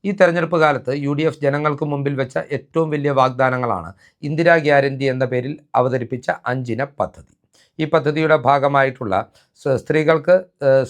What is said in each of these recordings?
ഈ തെരഞ്ഞെടുപ്പ് കാലത്ത് UDF ജനങ്ങൾക്ക് മുമ്പിൽ വെച്ച ഏറ്റവും വലിയ വാഗ്ദാനങ്ങളാണ് ഇന്ദിരാ ഗ്യാരണ്ടി എന്ന പേരിൽ അവതരിപ്പിച്ച 5 ഇന പദ്ധതി. ഈ പദ്ധതിയുടെ ഭാഗമായിട്ടുള്ള സ്ത്രീകൾക്ക്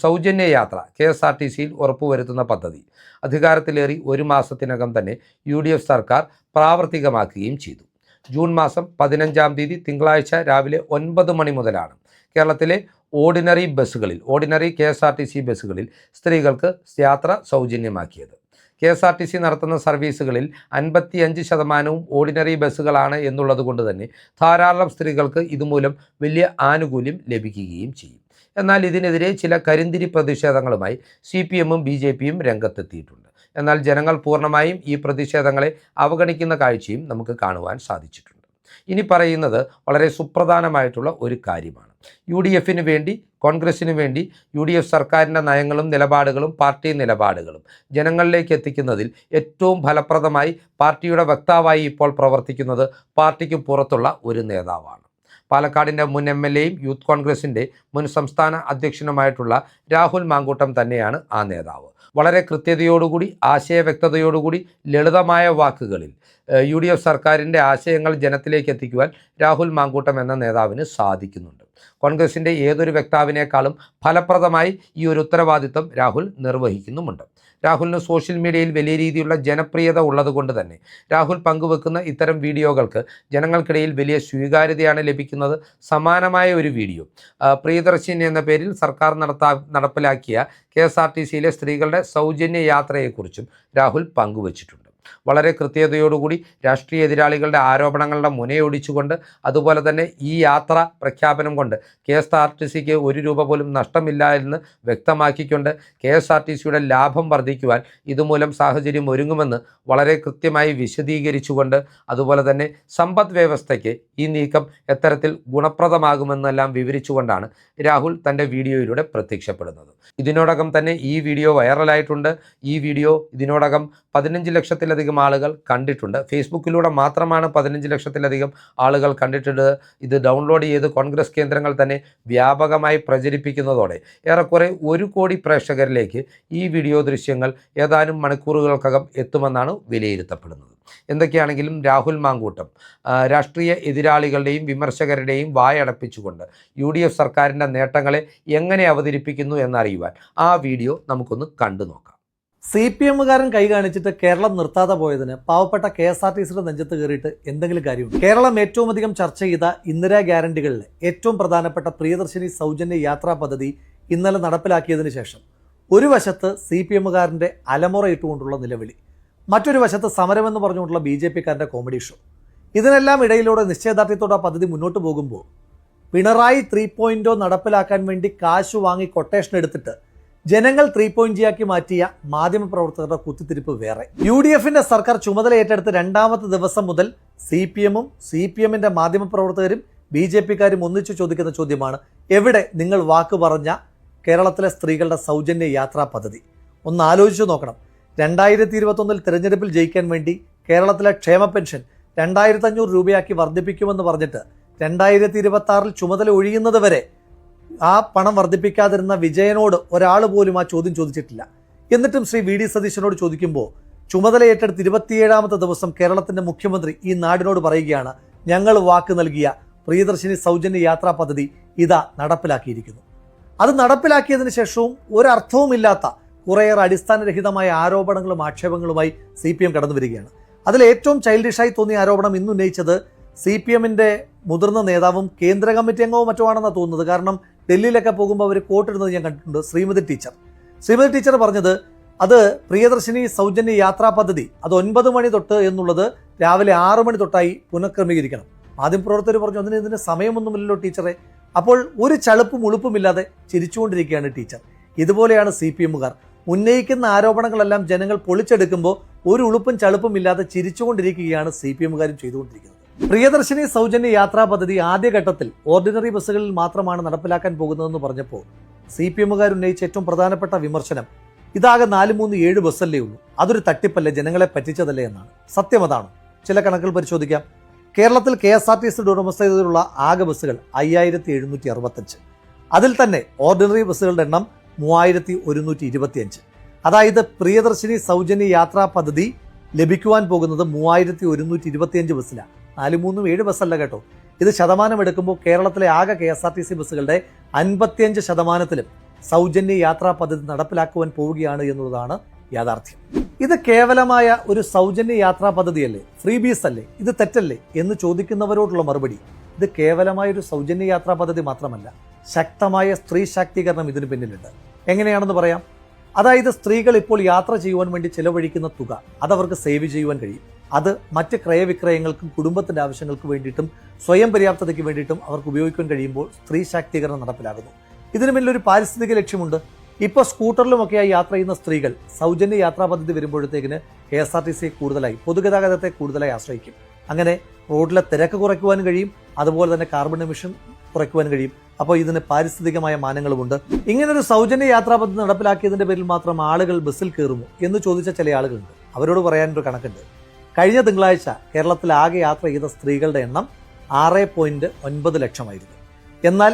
സൗജന്യ യാത്ര KSRTCയിൽ ഉറപ്പുവരുത്തുന്ന പദ്ധതി അധികാരത്തിലേറി 1 മാസത്തിനകം തന്നെ UDF സർക്കാർ പ്രാവർത്തികമാക്കുകയും ചെയ്തു. ജൂൺ മാസം 15-ാം തീയതി തിങ്കളാഴ്ച രാവിലെ 9 മണി മുതലാണ് കേരളത്തിലെ ഓർഡിനറി KSRTC ബസ്സുകളിൽ സ്ത്രീകൾക്ക് യാത്ര സൗജന്യമാക്കിയത്. KSRTC നടത്തുന്ന സർവീസുകളിൽ 55% ഓർഡിനറി ബസ്സുകളാണ് എന്നുള്ളത് കൊണ്ട് തന്നെ ധാരാളം സ്ത്രീകൾക്ക് ഇതുമൂലം വലിയ ആനുകൂല്യം ലഭിക്കുകയും ചെയ്യും. എന്നാൽ ഇതിനെതിരെ ചില കരിന്തിരി പ്രതിഷേധങ്ങളുമായി CPM-ഉം BJP-യും രംഗത്തെത്തിയിട്ടുണ്ട്. എന്നാൽ ജനങ്ങൾ പൂർണ്ണമായും ഈ പ്രതിഷേധങ്ങളെ അവഗണിക്കുന്ന കാഴ്ചയും നമുക്ക് കാണുവാൻ സാധിച്ചിട്ടുണ്ട്. ഇനി പറയുന്നത് വളരെ സുപ്രധാനമായിട്ടുള്ള ഒരു കാര്യമാണ്. UDFന് വേണ്ടി, കോൺഗ്രസിന് വേണ്ടി UDF സർക്കാരിൻ്റെ നയങ്ങളും നിലപാടുകളും പാർട്ടി നിലപാടുകളും ജനങ്ങളിലേക്ക് എത്തിക്കുന്നതിൽ ഏറ്റവും ഫലപ്രദമായി പാർട്ടിയുടെ വക്താവായി ഇപ്പോൾ പ്രവർത്തിക്കുന്നത് പാർട്ടിക്ക് പുറത്തുള്ള ഒരു നേതാവാണ്. പാലക്കാടിൻ്റെ മുൻ MLA-യും യൂത്ത് കോൺഗ്രസിൻ്റെ മുൻ സംസ്ഥാന അധ്യക്ഷനുമായിട്ടുള്ള രാഹുൽ മാങ്കൂട്ടം തന്നെയാണ് ആ നേതാവ്. വളരെ കൃത്യതയോടുകൂടി, ആശയവ്യക്തതയോടുകൂടി, ലളിതമായ വാക്കുകളിൽ UDF സർക്കാരിൻ്റെ ആശയങ്ങൾ ജനത്തിലേക്ക് എത്തിക്കുവാൻ രാഹുൽ മാങ്കൂട്ടം എന്ന നേതാവിന് സാധിക്കുന്നുണ്ട്. കോൺഗ്രസിൻ്റെ ഏതൊരു വക്താവിനേക്കാളും ഫലപ്രദമായി ഈ ഒരു ഉത്തരവാദിത്വം രാഹുൽ നിർവഹിക്കുന്നുമുണ്ട്. രാഹുലിന് സോഷ്യൽ മീഡിയയിൽ വലിയ രീതിയിലുള്ള ജനപ്രിയത ഉള്ളതുകൊണ്ട് തന്നെ രാഹുൽ പങ്കുവെക്കുന്ന ഇത്തരം വീഡിയോകൾക്ക് ജനങ്ങൾക്കിടയിൽ വലിയ സ്വീകാര്യതയാണ് ലഭിക്കുന്നത്. സമാനമായ ഒരു വീഡിയോ പ്രിയദർശിനി എന്ന പേരിൽ സർക്കാർ നടപ്പിലാക്കിയ KSRTCയിലെ സ്ത്രീകളുടെ സൗജന്യ യാത്രയെക്കുറിച്ചും രാഹുൽ പങ്കുവച്ചിട്ടുണ്ട്. വളരെ കൃത്യതയോടുകൂടി രാഷ്ട്രീയ എതിരാളികളുടെ ആരോപണങ്ങളുടെ മുനയൊടിച്ചുകൊണ്ട്, അതുപോലെ തന്നെ ഈ യാത്ര പ്രഖ്യാപനം കൊണ്ട് KSRTCക്ക് 1 രൂപ പോലും നഷ്ടമില്ല എന്ന് വ്യക്തമാക്കിക്കൊണ്ട് KSRTCയുടെ ലാഭം വർദ്ധിക്കുവാൻ ഇതുമൂലം സാഹചര്യം ഒരുങ്ങുമെന്ന് വളരെ കൃത്യമായി വിശദീകരിച്ചുകൊണ്ട്, അതുപോലെ തന്നെ സമ്പദ് വ്യവസ്ഥയ്ക്ക് ഈ നീക്കം എത്തരത്തിൽ ഗുണപ്രദമാകുമെന്നെല്ലാം വിവരിച്ചുകൊണ്ടാണ് രാഹുൽ തൻ്റെ വീഡിയോയിലൂടെ പ്രത്യക്ഷപ്പെടുന്നത്. ഇതിനോടകം തന്നെ ഈ വീഡിയോ വൈറലായിട്ടുണ്ട്. ഈ വീഡിയോ ഇതിനോടകം 15 ലക്ഷത്തിലധികം ആളുകൾ കണ്ടിട്ടുണ്ട്. ഫേസ്ബുക്കിലൂടെ മാത്രമാണ് 15 ലക്ഷത്തിലധികം ആളുകൾ കണ്ടിട്ടുണ്ട്. ഇത് ഡൗൺലോഡ് ചെയ്ത് കോൺഗ്രസ് കേന്ദ്രങ്ങൾ തന്നെ വ്യാപകമായി പ്രചരിപ്പിക്കുന്നതോടെ ഏറെക്കുറെ 1 കോടി പ്രേക്ഷകരിലേക്ക് ഈ വീഡിയോ ദൃശ്യങ്ങൾ ഏതാനും മണിക്കൂറുകൾക്കകം എത്തുമെന്നാണ് വിലയിരുത്തപ്പെടുന്നത്. എന്തൊക്കെയാണെങ്കിലും രാഹുൽ മാങ്കൂട്ടം രാഷ്ട്രീയ എതിരാളികളുടെയും വിമർശകരുടെയും വായടപ്പിച്ചുകൊണ്ട് UDF സർക്കാരിൻ്റെ നേട്ടങ്ങളെ എങ്ങനെ അവതരിപ്പിക്കുന്നു എന്നറിയുവാൻ ആ വീഡിയോ നമുക്കൊന്ന് കണ്ടു നോക്കാം. CPM-കാരൻ കൈ കാണിച്ചിട്ട് കേരളം നിർത്താതെ പോയതിന് പാവപ്പെട്ട KSRTCയുടെ നെഞ്ചത്ത് കയറിയിട്ട് എന്തെങ്കിലും കാര്യമുണ്ട്? കേരളം ഏറ്റവും അധികം ചർച്ച ചെയ്ത ഇന്ദിരാ ഗ്യാരണ്ടികളിൽ ഏറ്റവും പ്രധാനപ്പെട്ട പ്രിയദർശിനി സൗജന്യ യാത്രാ പദ്ധതി ഇന്നലെ നടപ്പിലാക്കിയതിനു ശേഷം ഒരു വശത്ത് CPM-കാരൻ്റെ അലമുറ ഇട്ടുകൊണ്ടുള്ള നിലവിളി, മറ്റൊരു വശത്ത് സമരമെന്ന് പറഞ്ഞുകൊണ്ടുള്ള BJP-കാരൻ്റെ കോമഡി ഷോ. ഇതിനെല്ലാം ഇടയിലൂടെ നിശ്ചയദാർഢ്യത്തോടെ ആ പദ്ധതി മുന്നോട്ട് പോകുമ്പോൾ പിണറായി 3.0 നടപ്പിലാക്കാൻ വേണ്ടി കാശ് വാങ്ങി കൊട്ടേഷൻ എടുത്തിട്ട് ജനങ്ങൾ 3.0 ആക്കി മാറ്റിയ മാധ്യമപ്രവർത്തകരുടെ കുത്തിത്തിരിപ്പ് വേറെ. UDFന്റെ സർക്കാർ ചുമതല ഏറ്റെടുത്ത് 2ാമത്തെ ദിവസം മുതൽ CPM-ഉം CPM-ന്റെ മാധ്യമപ്രവർത്തകരും BJP-കാരും ഒന്നിച്ചു ചോദിക്കുന്ന ചോദ്യമാണ്, എവിടെ നിങ്ങൾ വാക്ക് പറഞ്ഞ കേരളത്തിലെ സ്ത്രീകളുടെ സൗജന്യ യാത്രാ പദ്ധതി? ഒന്ന് ആലോചിച്ചു നോക്കണം. 2021 തിരഞ്ഞെടുപ്പിൽ ജയിക്കാൻ വേണ്ടി കേരളത്തിലെ ക്ഷേമ പെൻഷൻ 2500 രൂപയാക്കി വർദ്ധിപ്പിക്കുമെന്ന് പറഞ്ഞിട്ട് 2026 ചുമതല ഒഴിയുന്നത് വരെ ആ പണം വർദ്ധിപ്പിക്കാതിരുന്ന വിജയനോട് ഒരാൾ പോലും ആ ചോദ്യം ചോദിച്ചിട്ടില്ല. എന്നിട്ടും ശ്രീ VD സതീശനോട് ചോദിക്കുമ്പോൾ ചുമതല ഏറ്റെടുത്ത് 27ാമത്തെ ദിവസം കേരളത്തിൻ്റെ മുഖ്യമന്ത്രി ഈ നാടിനോട് പറയുകയാണ്, ഞങ്ങൾ വാക്ക് നൽകിയ പ്രിയദർശിനി സൗജന്യ യാത്രാ പദ്ധതി ഇതാ നടപ്പിലാക്കിയിരിക്കുന്നു. അത് നടപ്പിലാക്കിയതിനു ശേഷവും ഒരർത്ഥവുമില്ലാത്ത കുറേയേറെ അടിസ്ഥാനരഹിതമായ ആരോപണങ്ങളും ആക്ഷേപങ്ങളുമായി CPM കടന്നു വരികയാണ്. അതിൽ ഏറ്റവും ചൈൽഡിഷായി തോന്നിയ ആരോപണം ഇന്ന് ഉന്നയിച്ചത് CPM-ന്റെ മുതിർന്ന നേതാവും കേന്ദ്ര കമ്മിറ്റി അംഗവും മറ്റോ ആണെന്നാണ് തോന്നുന്നത്. കാരണം ഡൽഹിയിലൊക്കെ പോകുമ്പോൾ അവർ കോട്ടിടുന്നത് ഞാൻ കണ്ടിട്ടുണ്ട്. ശ്രീമതി ടീച്ചർ പറഞ്ഞത് അത് പ്രിയദർശിനി സൗജന്യ യാത്രാ പദ്ധതി അത് 9 മണി തൊട്ട് എന്നുള്ളത് രാവിലെ 6 മണി തൊട്ടായി പുനഃക്രമീകരിക്കണം. മാധ്യമപ്രവർത്തകർ പറഞ്ഞു, ഇതിന് സമയമൊന്നുമില്ലല്ലോ ടീച്ചറെ. അപ്പോൾ ഒരു ചളുപ്പും ഉളുപ്പുമില്ലാതെ ചിരിച്ചുകൊണ്ടിരിക്കുകയാണ് ടീച്ചർ. ഇതുപോലെയാണ് CPM-കാർ ഉന്നയിക്കുന്ന ആരോപണങ്ങളെല്ലാം ജനങ്ങൾ പൊളിച്ചെടുക്കുമ്പോൾ ഒരു ഉളുപ്പും ചളുപ്പും ഇല്ലാതെ ചിരിച്ചുകൊണ്ടിരിക്കുകയാണ് CPM-കാരും ചെയ്തുകൊണ്ടിരിക്കുന്നത്. പ്രിയദർശിനി സൗജന്യ യാത്രാ പദ്ധതി ആദ്യഘട്ടത്തിൽ ഓർഡിനറി ബസ്സുകളിൽ മാത്രമാണ് നടപ്പിലാക്കാൻ പോകുന്നതെന്ന് പറഞ്ഞപ്പോൾ CPM-കാർ ഉന്നയിച്ച ഏറ്റവും പ്രധാനപ്പെട്ട വിമർശനം, ഇതാകെ 437 ബസ്സല്ലേ ഉള്ളൂ, അതൊരു തട്ടിപ്പല്ലേ, ജനങ്ങളെ പറ്റിച്ചതല്ലേ എന്നാണ്. സത്യം അതാണ്. ചില കണക്കുകൾ പരിശോധിക്കാം. കേരളത്തിൽ KSRTCയുടെ ഉടമസ്ഥതയിലുള്ള ആകെ ബസ്സുകൾ 5765. അതിൽ തന്നെ ഓർഡിനറി ബസ്സുകളുടെ എണ്ണം 3125. അതായത് പ്രിയദർശിനി സൗജന്യ യാത്രാ പദ്ധതി ലഭിക്കുവാൻ പോകുന്നത് 3125 ബസ്സിലാണ്. 4-3-7 ബസ്സല്ല കേട്ടോ. ഇത് ശതമാനം എടുക്കുമ്പോൾ കേരളത്തിലെ ആകെ KSRTC ബസ്സുകളുടെ 55% സൗജന്യ യാത്രാ പദ്ധതി നടപ്പിലാക്കുവാൻ പോവുകയാണ് എന്നുള്ളതാണ് യാഥാർത്ഥ്യം. ഇത് കേവലമായ ഒരു സൗജന്യ യാത്രാ പദ്ധതിയല്ലേ, ഫ്രീ ബീസ് അല്ലേ, ഇത് തെറ്റല്ലേ എന്ന് ചോദിക്കുന്നവരോടുള്ള മറുപടി, ഇത് കേവലമായ ഒരു സൗജന്യ യാത്രാ പദ്ധതി മാത്രമല്ല, ശക്തമായ സ്ത്രീ ശാക്തീകരണം ഇതിന് പിന്നിലുണ്ട്. എങ്ങനെയാണെന്ന് പറയാം. അതായത് സ്ത്രീകൾ ഇപ്പോൾ യാത്ര ചെയ്യുവാൻ വേണ്ടി ചിലവഴിക്കുന്ന തുക അതവർക്ക് സേവ് ചെയ്യുവാൻ കഴിയും. അത് മറ്റ് ക്രയവിക്രയങ്ങൾക്കും കുടുംബത്തിൻ്റെ ആവശ്യങ്ങൾക്ക് വേണ്ടിയിട്ടും സ്വയം പര്യാപ്തതയ്ക്ക് വേണ്ടിയിട്ടും അവർക്ക് ഉപയോഗിക്കാൻ കഴിയുമ്പോൾ സ്ത്രീ ശാക്തീകരണം നടപ്പിലാകുന്നു. ഇതിന് പിന്നിലൊരു പാരിസ്ഥിതിക ലക്ഷ്യമുണ്ട്. ഇപ്പോൾ സ്കൂട്ടറിലുമൊക്കെയായി യാത്ര ചെയ്യുന്ന സ്ത്രീകൾ സൗജന്യ യാത്രാ പദ്ധതി വരുമ്പോഴത്തേക്കിന് KSRTC കൂടുതലായി പൊതുഗതാഗതത്തെ കൂടുതലായി ആശ്രയിക്കും. അങ്ങനെ റോഡിലെ തിരക്ക് കുറയ്ക്കുവാനും കഴിയും, അതുപോലെ തന്നെ കാർബൺ എമിഷൻ കുറയ്ക്കുവാൻ കഴിയും. അപ്പോൾ ഇതിന് പാരിസ്ഥിതികമായ മാനങ്ങളുമുണ്ട്. ഇങ്ങനൊരു സൗജന്യ യാത്രാ പദ്ധതി നടപ്പിലാക്കിയതിൻ്റെ പേരിൽ മാത്രം ആളുകൾ ബസ്സിൽ കയറുമോ എന്ന് ചോദിച്ച ചില ആളുകളുണ്ട്. അവരോട് പറയാനൊരു കണക്കുണ്ട്. കഴിഞ്ഞ തിങ്കളാഴ്ച കേരളത്തിൽ ആകെ യാത്ര ചെയ്ത സ്ത്രീകളുടെ എണ്ണം 6.9 ലക്ഷമായിരുന്നു. എന്നാൽ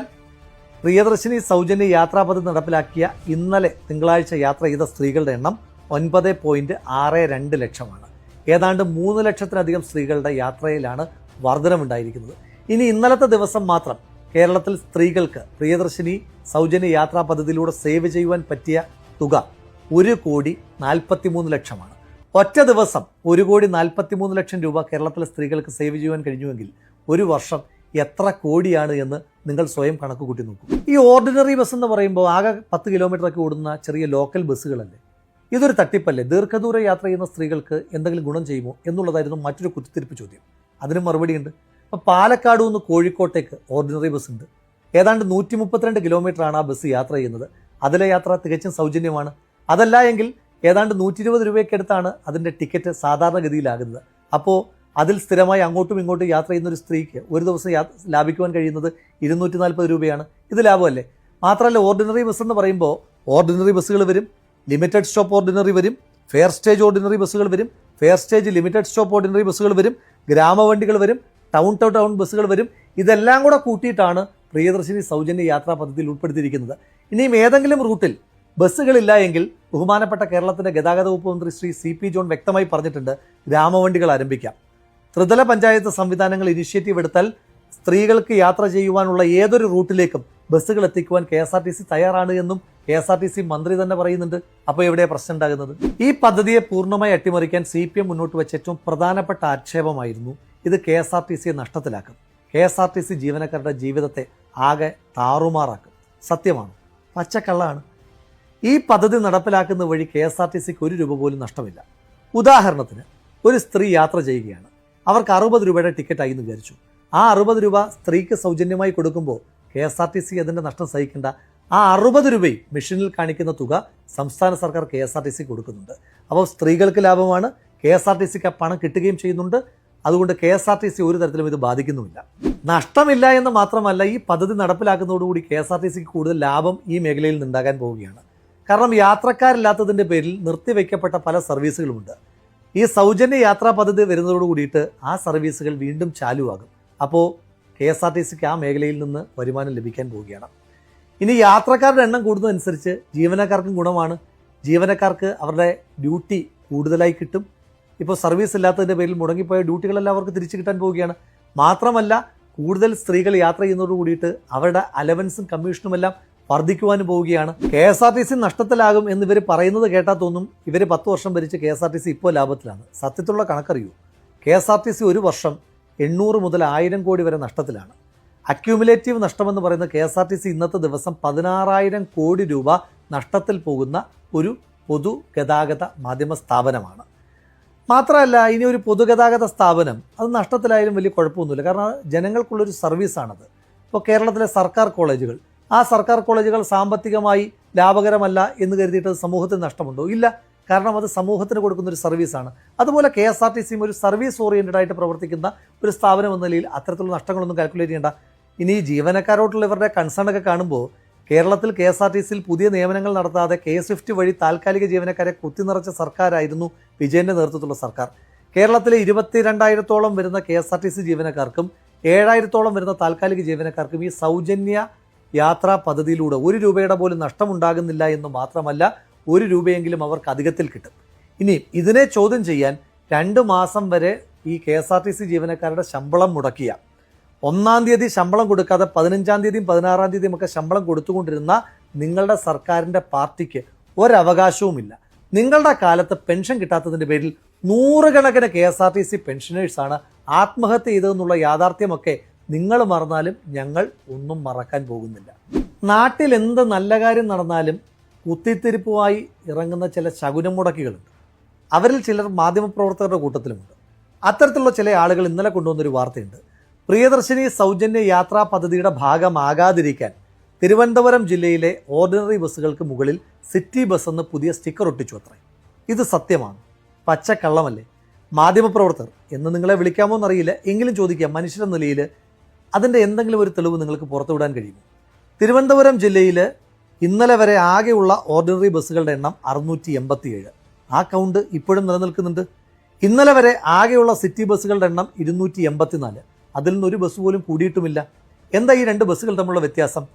പ്രിയദർശിനി സൗജന്യ യാത്രാ പദ്ധതി നടപ്പിലാക്കിയ ഇന്നലെ തിങ്കളാഴ്ച യാത്ര ചെയ്ത സ്ത്രീകളുടെ എണ്ണം 9.62 ലക്ഷമാണ്. ഏതാണ്ട് 3 ലക്ഷത്തിലധികം സ്ത്രീകളുടെ യാത്രയിലാണ് വർധനമുണ്ടായിരിക്കുന്നത്. ഇനി ഇന്നലത്തെ ദിവസം മാത്രം കേരളത്തിൽ സ്ത്രീകൾക്ക് പ്രിയദർശിനി സൗജന്യ യാത്രാ പദ്ധതിയിലൂടെ സേവ് ചെയ്യുവാൻ പറ്റിയ തുക 1,43 ലക്ഷമാണ്. ഒറ്റ ദിവസം 1,43 ലക്ഷം രൂപ കേരളത്തിലെ സ്ത്രീകൾക്ക് സേവ് ചെയ്യുവാൻ കഴിഞ്ഞുവെങ്കിൽ ഒരു വർഷം എത്ര കോടിയാണ് എന്ന് നിങ്ങൾ സ്വയം കണക്ക് കൂട്ടി നോക്കൂ. ഈ ഓർഡിനറി ബസ് എന്ന് പറയുമ്പോൾ ആകെ 10 കിലോമീറ്ററൊക്കെ ഓടുന്ന ചെറിയ ലോക്കൽ ബസ്സുകളല്ലേ, ഇതൊരു തട്ടിപ്പല്ലേ? ദീർഘദൂര യാത്ര ചെയ്യുന്ന സ്ത്രീകൾക്ക് എന്തെങ്കിലും ഗുണം ചെയ്യുമോ എന്നുള്ളതായിരുന്നു മറ്റൊരു കുത്തിത്തിരിപ്പ് ചോദ്യം. അതിന് മറുപടിയുണ്ട്. അപ്പോൾ പാലക്കാട് നിന്ന് കോഴിക്കോട്ടേക്ക് ഓർഡിനറി ബസ് ഉണ്ട്. ഏതാണ്ട് 132 കിലോമീറ്ററാണ് ആ ബസ് യാത്ര ചെയ്യുന്നത്. അതിലെ യാത്ര തികച്ചും സൗജന്യമാണ്. അതല്ല എങ്കിൽ ഏതാണ്ട് 120 രൂപയ്ക്കടുത്താണ് അതിൻ്റെ ടിക്കറ്റ് സാധാരണഗതിയിലാകുന്നത്. അപ്പോൾ അതിൽ സ്ഥിരമായി അങ്ങോട്ടും ഇങ്ങോട്ടും യാത്ര ചെയ്യുന്ന ഒരു സ്ത്രീക്ക് ഒരു ദിവസം ലാഭിക്കുവാൻ കഴിയുന്നത് 240 രൂപയാണ്. ഇത് ലാഭമല്ലേ? മാത്രമല്ല, ഓർഡിനറി ബസ് എന്ന് പറയുമ്പോൾ ഓർഡിനറി ബസ്സുകൾ വരും, ലിമിറ്റഡ് സ്റ്റോപ്പ് ഓർഡിനറി വരും, ഫെയർ സ്റ്റേജ് ഓർഡിനറി ബസ്സുകൾ വരും, fair stage limited stop ordinary ബസ്സുകൾ വരും, ഗ്രാമവണ്ടികൾ വരും, ടൗൺ ടു ടൗൺ ബസ്സുകൾ വരും. ഇതെല്ലാം കൂടെ കൂട്ടിയിട്ടാണ് പ്രിയദർശിനി സൗജന്യ യാത്രാ പദ്ധതിയിൽ ഉൾപ്പെടുത്തിയിരിക്കുന്നത്. ഇനിയും ഏതെങ്കിലും റൂട്ടിൽ ബസ്സുകളില്ല എങ്കിൽ ബഹുമാനപ്പെട്ട കേരളത്തിൻ്റെ ഗതാഗത വകുപ്പ് മന്ത്രി ശ്രീ CP ജോൺ വ്യക്തമായി പറഞ്ഞിട്ടുണ്ട്, ഗ്രാമവണ്ടികൾ ആരംഭിക്കാം. ത്രിതല പഞ്ചായത്ത് സംവിധാനങ്ങൾ ഇനിഷ്യേറ്റീവ് എടുത്താൽ സ്ത്രീകൾക്ക് യാത്ര ചെയ്യുവാനുള്ള ഏതൊരു റൂട്ടിലേക്കും ബസ്സുകൾ എത്തിക്കുവാൻ KSRTC തയ്യാറാണ് എന്നും KSRTC മന്ത്രി തന്നെ പറയുന്നുണ്ട്. അപ്പോൾ എവിടെ പ്രശ്നം ഉണ്ടാകുന്നത്? ഈ പദ്ധതിയെ പൂർണ്ണമായി അട്ടിമറിക്കാൻ CPM മുന്നോട്ട് വെച്ച ഏറ്റവും പ്രധാനപ്പെട്ട ആക്ഷേപമായിരുന്നു ഇത് KSRTCയെ നഷ്ടത്തിലാക്കും, KSRTC ജീവനക്കാരുടെ ജീവിതത്തെ ആകെ താറുമാറാക്കും. സത്യമാണ്, പച്ചക്കള്ളാണ്. ഈ പദ്ധതി നടപ്പിലാക്കുന്ന വഴി KSRTCക്ക് 1 രൂപ പോലും നഷ്ടമില്ല. ഉദാഹരണത്തിന്, ഒരു സ്ത്രീ യാത്ര ചെയ്യുകയാണ്, അവർക്ക് 60 രൂപയുടെ ടിക്കറ്റായി എന്ന് വിചാരിച്ചു. ആ 60 രൂപ സ്ത്രീക്ക് സൗജന്യമായി കൊടുക്കുമ്പോൾ KSRTC അതിൻ്റെ നഷ്ടം സഹിക്കേണ്ട. ആ 60 രൂപയും മെഷീനിൽ കാണിക്കുന്ന തുക സംസ്ഥാന സർക്കാർ KSRTC കൊടുക്കുന്നുണ്ട്. അപ്പോൾ സ്ത്രീകൾക്ക് ലാഭമാണ്, KSRTCക്ക് ആ പണം കിട്ടുകയും ചെയ്യുന്നുണ്ട്. അതുകൊണ്ട് KSRTC ഒരു തരത്തിലും ഇത് ബാധിക്കുന്നുമില്ല. നഷ്ടമില്ല എന്ന് മാത്രമല്ല, ഈ പദ്ധതി നടപ്പിലാക്കുന്നതോടുകൂടി KSRTCക്ക് കൂടുതൽ ലാഭം ഈ മേഖലയിൽ നിന്നുണ്ടാകാൻ പോവുകയാണ്. കാരണം യാത്രക്കാരില്ലാത്തതിൻ്റെ പേരിൽ നിർത്തിവെക്കപ്പെട്ട പല സർവീസുകളുമുണ്ട്. ഈ സൗജന്യ യാത്രാ പദ്ധതി വരുന്നതോട് കൂടിയിട്ട് ആ സർവീസുകൾ വീണ്ടും ചാലുവാകും. അപ്പോൾ KSRTCക്ക് ആ മേഖലയിൽ നിന്ന് വരുമാനം ലഭിക്കാൻ പോവുകയാണ്. ഇനി യാത്രക്കാരുടെ എണ്ണം കൂടുന്നതനുസരിച്ച് ജീവനക്കാർക്കും ഗുണമാണ്. ജീവനക്കാർക്ക് അവരുടെ ഡ്യൂട്ടി കൂടുതലായി കിട്ടും. ഇപ്പോൾ സർവീസ് ഇല്ലാത്തതിൻ്റെ പേരിൽ മുടങ്ങിപ്പോയ ഡ്യൂട്ടികളെല്ലാം അവർക്ക് തിരിച്ചു കിട്ടാൻ പോവുകയാണ്. മാത്രമല്ല, കൂടുതൽ സ്ത്രീകൾ യാത്ര ചെയ്യുന്നതോട് കൂടിയിട്ട് അവരുടെ അലവൻസും കമ്മീഷനുമെല്ലാം വർദ്ധിക്കുവാനും പോവുകയാണ്. KSRTC നഷ്ടത്തിലാകും എന്ന് ഇവർ പറയുന്നത് കേട്ടാൽ തോന്നും ഇവർ 10 വർഷം ഭരിച്ച് KSRTC ഇപ്പോൾ ലാഭത്തിലാണ്. സത്യത്തിലുള്ള കണക്കറിയൂ, KSRTC ഒരു വർഷം 800 മുതൽ 1000 കോടി വരെ നഷ്ടത്തിലാണ്. അക്യൂമുലേറ്റീവ് നഷ്ടമെന്ന് പറയുന്ന KSRTC ഇന്നത്തെ ദിവസം 16,000 കോടി രൂപ നഷ്ടത്തിൽ പോകുന്ന ഒരു പൊതുഗതാഗത മാധ്യമ സ്ഥാപനമാണ്. മാത്രമല്ല, ഇനി ഒരു പൊതുഗതാഗത സ്ഥാപനം അത് നഷ്ടത്തിലായാലും വലിയ കുഴപ്പമൊന്നുമില്ല. കാരണം ജനങ്ങൾക്കുള്ളൊരു സർവീസാണത്. ഇപ്പോൾ കേരളത്തിലെ സർക്കാർ കോളേജുകൾ, ആ സർക്കാർ കോളേജുകൾ സാമ്പത്തികമായി ലാഭകരമല്ല എന്ന് കരുതിയിട്ട് സമൂഹത്തിന് നഷ്ടമുണ്ടോ? ഇല്ല. കാരണം അത് സമൂഹത്തിന് കൊടുക്കുന്ന ഒരു സർവീസാണ്. അതുപോലെ KSRTCയും ഒരു സർവീസ് ഓറിയൻറ്റഡ് ആയിട്ട് പ്രവർത്തിക്കുന്ന ഒരു സ്ഥാപനം എന്ന നിലയിൽ അത്തരത്തിലുള്ള നഷ്ടങ്ങളൊന്നും കാൽക്കുലേറ്റ് ചെയ്യേണ്ട. ഇനി ജീവനക്കാരോട്ടുള്ള ഇവരുടെ കൺസേണൊക്കെ കാണുമ്പോൾ കേരളത്തിൽ KSRTCയിൽ പുതിയ നിയമനങ്ങൾ നടത്താതെ K-Swift വഴി താൽക്കാലിക ജീവനക്കാരെ കുത്തിനിറച്ച സർക്കാരായിരുന്നു വിജയൻ്റെ നേതൃത്വത്തിലുള്ള സർക്കാർ. കേരളത്തിലെ 22,000-ഓളം വരുന്ന KSRTC ജീവനക്കാർക്കും 7,000-ഓളം വരുന്ന താൽക്കാലിക ജീവനക്കാർക്കും ഈ സൗജന്യ യാത്രാ പദ്ധതിയിലൂടെ 1 രൂപയുടെ പോലും നഷ്ടമുണ്ടാകുന്നില്ല എന്ന് മാത്രമല്ല, 1 രൂപയെങ്കിലും അവർക്ക് അധികത്തിൽ കിട്ടും. ഇനി ഇതിനെ ചോദ്യം ചെയ്യാൻ 2 മാസം വരെ ഈ KSRTC ജീവനക്കാരുടെ ശമ്പളം മുടക്കിയ, 1-ാം തീയതി ശമ്പളം കൊടുക്കാതെ 15-ാം തീയതിയും 16-ാം തീയതിയും ഒക്കെ ശമ്പളം കൊടുത്തുകൊണ്ടിരുന്ന നിങ്ങളുടെ സർക്കാരിൻ്റെ പാർട്ടിക്ക് ഒരവകാശവുമില്ല. നിങ്ങളുടെ കാലത്ത് പെൻഷൻ കിട്ടാത്തതിൻ്റെ പേരിൽ നൂറുകണക്കിന് KSRTC പെൻഷനേഴ്സാണ് ആത്മഹത്യ ചെയ്തതെന്നുള്ള യാഥാർത്ഥ്യമൊക്കെ നിങ്ങൾ മറന്നാലും ഞങ്ങൾ ഒന്നും മറക്കാൻ പോകുന്നില്ല. നാട്ടിൽ എന്ത് നല്ല കാര്യം നടന്നാലും കുത്തിത്തിരിപ്പുമായി ഇറങ്ങുന്ന ചില ശകുനം മുടക്കികളുണ്ട്. അവരിൽ ചിലർ മാധ്യമപ്രവർത്തകരുടെ കൂട്ടത്തിലുമുണ്ട്. അത്തരത്തിലുള്ള ചില ആളുകൾ ഇന്നലെ കൊണ്ടുവന്നൊരു വാർത്തയുണ്ട്. പ്രിയദർശിനി സൗജന്യ യാത്രാ പദ്ധതിയുടെ ഭാഗമാകാതിരിക്കാൻ തിരുവനന്തപുരം ജില്ലയിലെ ഓർഡിനറി ബസ്സുകൾക്ക് മുകളിൽ സിറ്റി ബസ് എന്ന് പുതിയ സ്റ്റിക്കർ ഒട്ടിച്ചു അത്രേ. ഇത് സത്യമാണ്, പച്ചക്കള്ളമല്ലേ? മാധ്യമപ്രവർത്തകർ എന്ന് നിങ്ങളെ വിളിക്കാമോ എന്നറിയില്ല, എങ്കിലും ചോദിക്കാം, മനുഷ്യരെന്ന നിലയിൽ അതിൻ്റെ എന്തെങ്കിലും ഒരു തെളിവ് നിങ്ങൾക്ക് പുറത്തുവിടാൻ കഴിയുമോ? തിരുവനന്തപുരം ജില്ലയിൽ ഇന്നലെ വരെ ആകെയുള്ള ഓർഡിനറി ബസ്സുകളുടെ എണ്ണം 687. ആ കൗണ്ട് ഇപ്പോഴും നിലനിൽക്കുന്നുണ്ട്. ഇന്നലെ വരെ ആകെയുള്ള സിറ്റി ബസ്സുകളുടെ എണ്ണം 284. അതിൽ നിന്നൊരു ബസ് പോലും കൂടിയിട്ടുമില്ല. എന്താ ഈ 2 ബസ്സുകൾ തമ്മിലുള്ള വ്യത്യാസം?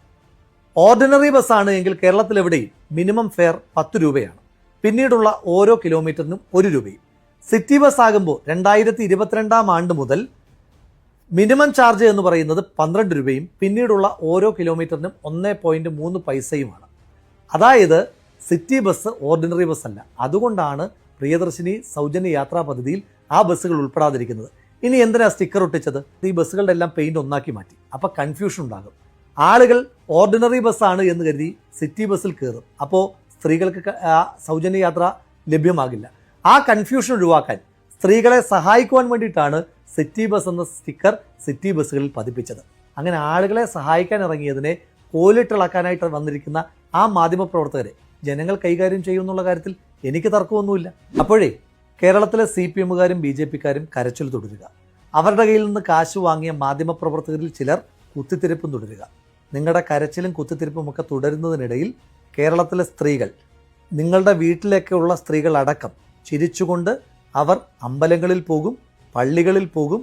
ഓർഡിനറി ബസ്സാണ് എങ്കിൽ കേരളത്തിലെവിടെയും മിനിമം ഫെയർ 10 രൂപയാണ്. പിന്നീടുള്ള ഓരോ കിലോമീറ്ററിനും 1 രൂപയും. സിറ്റി ബസ് ആകുമ്പോൾ 2022 ആണ്ട് മുതൽ മിനിമം ചാർജ് എന്ന് പറയുന്നത് 12 രൂപയും പിന്നീടുള്ള ഓരോ കിലോമീറ്ററിനും 1.3 പൈസയുമാണ്. അതായത് സിറ്റി ബസ് ഓർഡിനറി ബസ് അല്ല. അതുകൊണ്ടാണ് പ്രിയദർശിനി സൗജന്യ യാത്രാ പദ്ധതിയിൽ ആ ബസ്സുകൾ ഉൾപ്പെടാതിരിക്കുന്നത്. ഇനി എന്തിനാ സ്റ്റിക്കർ ഒട്ടിച്ചത്? ഈ ബസ്സുകളുടെ എല്ലാം പെയിന്റ് ഒന്നാക്കി മാറ്റി. അപ്പോൾ കൺഫ്യൂഷൻ ഉണ്ടാകും. ആളുകൾ ഓർഡിനറി ബസ്സാണ് എന്ന് കരുതി സിറ്റി ബസ്സിൽ കയറും. അപ്പോൾ സ്ത്രീകൾക്ക് സൗജന്യ യാത്ര ലഭ്യമാകില്ല. ആ കൺഫ്യൂഷൻ ഒഴിവാക്കാൻ സ്ത്രീകളെ സഹായിക്കുവാൻ വേണ്ടിയിട്ടാണ് സിറ്റി ബസ് എന്ന സ്റ്റിക്കർ സിറ്റി ബസ്സുകളിൽ പതിപ്പിച്ചത്. അങ്ങനെ ആളുകളെ സഹായിക്കാൻ ഇറങ്ങിയതിനെ കോലിട്ടിളക്കാനായിട്ട് വന്നിരിക്കുന്ന ആ മാധ്യമപ്രവർത്തകരെ ജനങ്ങൾ കൈകാര്യം ചെയ്യുമെന്നുള്ള കാര്യത്തിൽ എനിക്ക് തർക്കമൊന്നുമില്ല. അപ്പോഴേ കേരളത്തിലെ CPMകാരും BJPക്കാരും കരച്ചിൽ തുടരുക. അവരുടെ കയ്യിൽ നിന്ന് കാശ് വാങ്ങിയ മാധ്യമപ്രവർത്തകരിൽ ചിലർ കുത്തിത്തിരിപ്പും തുടരുക. നിങ്ങളുടെ കരച്ചിലും കുത്തിത്തിരിപ്പും ഒക്കെ തുടരുന്നതിനിടയിൽ കേരളത്തിലെ സ്ത്രീകൾ, നിങ്ങളുടെ വീട്ടിലേക്കുള്ള സ്ത്രീകൾ അടക്കം ചിരിച്ചുകൊണ്ട് അവർ അമ്പലങ്ങളിൽ പോകും, പള്ളികളിൽ പോകും,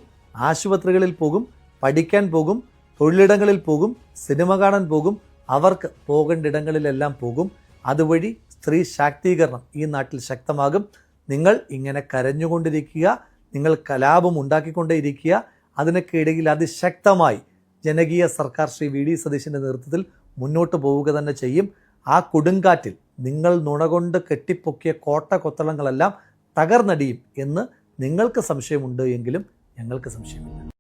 ആശുപത്രികളിൽ പോകും, പഠിക്കാൻ പോകും, തൊഴിലിടങ്ങളിൽ പോകും, സിനിമ കാണാൻ പോകും, അവർക്ക് പോകേണ്ട ഇടങ്ങളിലെല്ലാം പോകും. അതുവഴി സ്ത്രീ ശാക്തീകരണം ഈ നാട്ടിൽ ശക്തമാകും. നിങ്ങൾ ഇങ്ങനെ കരഞ്ഞുകൊണ്ടിരിക്കുക, നിങ്ങൾ കലാപം ഉണ്ടാക്കിക്കൊണ്ടേയിരിക്കുക. അതിനൊക്കെ ഇടയിൽ അതിശക്തമായി ജനകീയ സർക്കാർ ശ്രീ VD സതീശൻ്റെ നേതൃത്വത്തിൽ മുന്നോട്ട് പോവുക തന്നെ ചെയ്യും. ആ കൊടുങ്കാറ്റിൽ നിങ്ങൾ നുണകൊണ്ട് കെട്ടിപ്പൊക്കിയ കോട്ട കൊത്തളങ്ങളെല്ലാം തകർന്നടിയും എന്ന് നിങ്ങൾക്ക് സംശയമുണ്ട് എങ്കിലും ഞങ്ങൾക്ക് സംശയമില്ല.